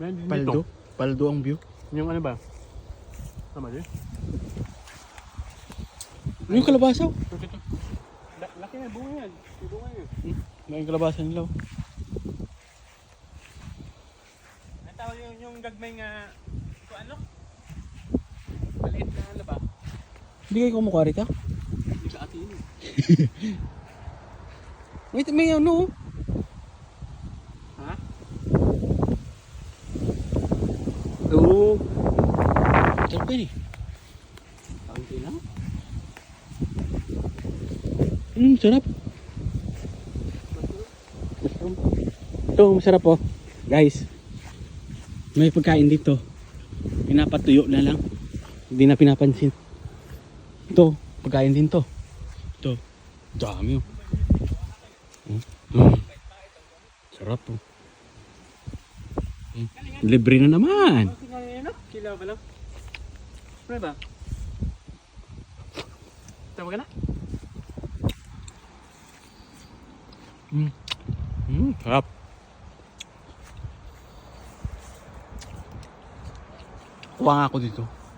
Paldo. Paldo ang view. Yung ano ba? Tama din. Yung kalabasaw. Laki na, bunga yan. Bunga yan. May kalabasan nila. Ang tawag yung gagmay nga, ito ano? Maliit na ano ba? Hindi kayo kumukha rito? Hindi sa atin eh. Wait, may ano. Ha? Oo. Sarap yan eh. Kaunti lang? Sarap. Ito, masarap oh. Guys, may pagkain dito. Pinapatuyo na lang. Hindi na pinapansin. Ito, pagkain din to. Ito, dami oh. Sarap oh. Libre na naman. Kilaw ba lang? Ano ba? Tama ka na? Sarap. Kuha nga ako dito.